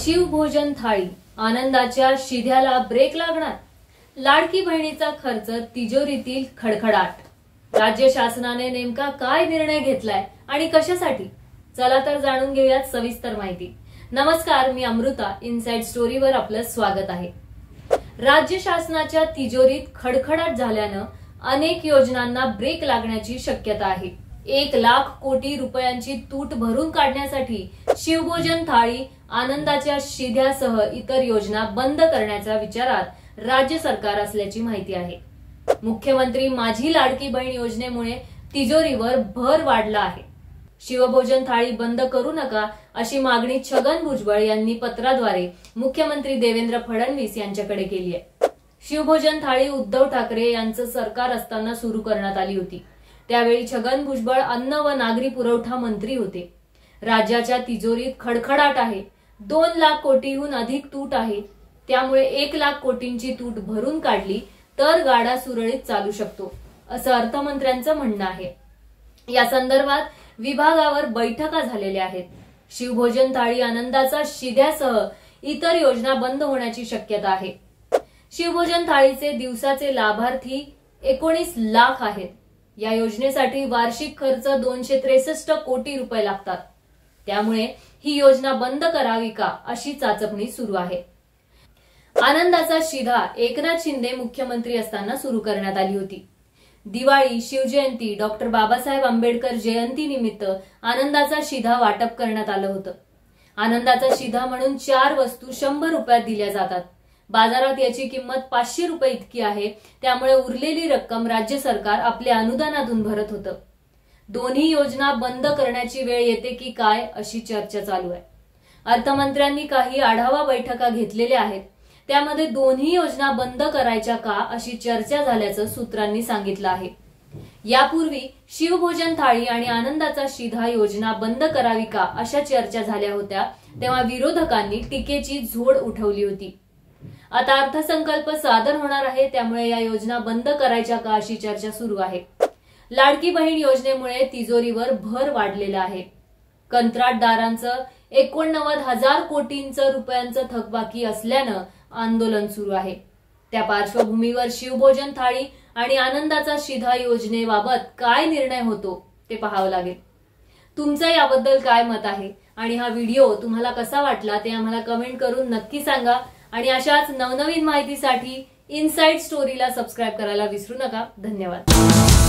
शिवभोजन थाळी आनंदाच्या शिध्याला ब्रेक लागणार। लाडकी बहिणीचा खर्च तिजोरीतील खडखडाट। राज्य शासनाने नेमका काय निर्णय घेतलाय आणि कशासाठी? चला तर जाणून घेऊयात सविस्तर माहिती। नमस्कार, मी अमृता। इनसाइड स्टोरीवर आपलं स्वागत आहे। राज्य शासनाच्या तिजोरीत खडखडाट झाल्यानं अनेक योजनांना ब्रेक लागण्याची शक्यता आहे। 1 लाख कोटी रुपयांची तूट भरून काढण्यासाठी शिवभोजन थाळी आनंदाच्या शिध्यासह इतर योजना बंद करण्याच्या विचारात राज्य सरकार असल्याची माहिती आहे। मुख्यमंत्री माझी लाडकी बहीण योजनेमुळे तिजोरीवर भर वाढला आहे। शिवभोजन थाळी बंद करू नका अशी मागणी छगन भुजबळ यांनी पत्राद्वारे मुख्यमंत्री देवेंद्र फडणवीस यांच्याकडे केली आहे। शिवभोजन थाळी उद्धव ठाकरे यांचं सरकार असताना सुरू करण्यात आली होती। त्यावेळी छगन भुजबळ अन्न व नागरी पुरवठा मंत्री होते। राज्याच्या तिजोरीत खडखडाट आहे। 2 लाख कोटीहून अधिक तूट आहे। त्यामुळे 1 लाख कोटींची तूट भरून काढली तर गाडा सुरळीत चालू शकतो, असं अर्थमंत्र्यांचं म्हणणं आहे। या संदर्भात विभागावर बैठका झालेल्या आहेत। शिवभोजन थाळी आनंदाचा शिध्यासह इतर योजना बंद होण्याची शक्यता आहे। शिवभोजन थाळीचे दिवसाचे लाभार्थी 19 लाख आहेत। या योजनेसाठी वार्षिक खर्च 263 कोटी रुपये लागतात। त्यामुळे ही योजना बंद करावी का अशी चाचपणी सुरू आहे। आनंदाचा शिधा एकनाथ शिंदे मुख्यमंत्री असताना सुरू करण्यात आली होती। दिवाळी, शिवजयंती, डॉक्टर बाबासाहेब आंबेडकर जयंती निमित्त आनंदाचा शिधा वाटप करण्यात आलं होतं। आनंदाचा शिधा म्हणून 4 वस्तू 100 रुपयात दिल्या जातात। बाजारात याची किंमत 500 रुपये इतकी आहे। त्यामुळे उरलेली रक्कम राज्य सरकार आपल्या अनुदानातून भरत होतं। दोन्ही योजना बंद करण्याची वेळ येते की काय अशी चर्चा चालू आहे। अर्थमंत्र्यांनी काही आढावा बैठका घेतलेल्या आहेत। त्यामध्ये दोन्ही योजना बंद करायच्या का अशी चर्चा झाल्याचं सूत्रांनी सांगितलं आहे। यापूर्वी शिवभोजन थाळी आणि आनंदाचा शिधा योजना बंद करावी का अशा चर्चा झाल्या होत्या, तेव्हा विरोधकांनी टीकेची झोड उठवली होती। आता अर्थसंकल्प सादर होणार आहे, त्यामुळे या योजना बंद करायच्या का अशी चर्चा सुरू आहे। लाडकी बहीण योजनेमुळे तिजोरीवर भर वाढलेला आहे। कंत्राटदारांचं 89,000 कोटींचं रुपयांचं थकबाकी असल्यानं आंदोलन सुरू आहे। त्या पार्श्वभूमीवर शिवभोजन थाळी आणि आनंदाचा शिधा योजनेबाबत काय निर्णय होतो ते पाहावं लागेल। तुमचं याबद्दल काय मत आहे आणि हा व्हिडिओ तुम्हाला कसा वाटला ते आम्हाला कमेंट करून नक्की सांगा। आणि अशाच नवनवीन माहितीसाठी इनसाइड स्टोरीला सबस्क्राइब करायला विसरू नका। धन्यवाद।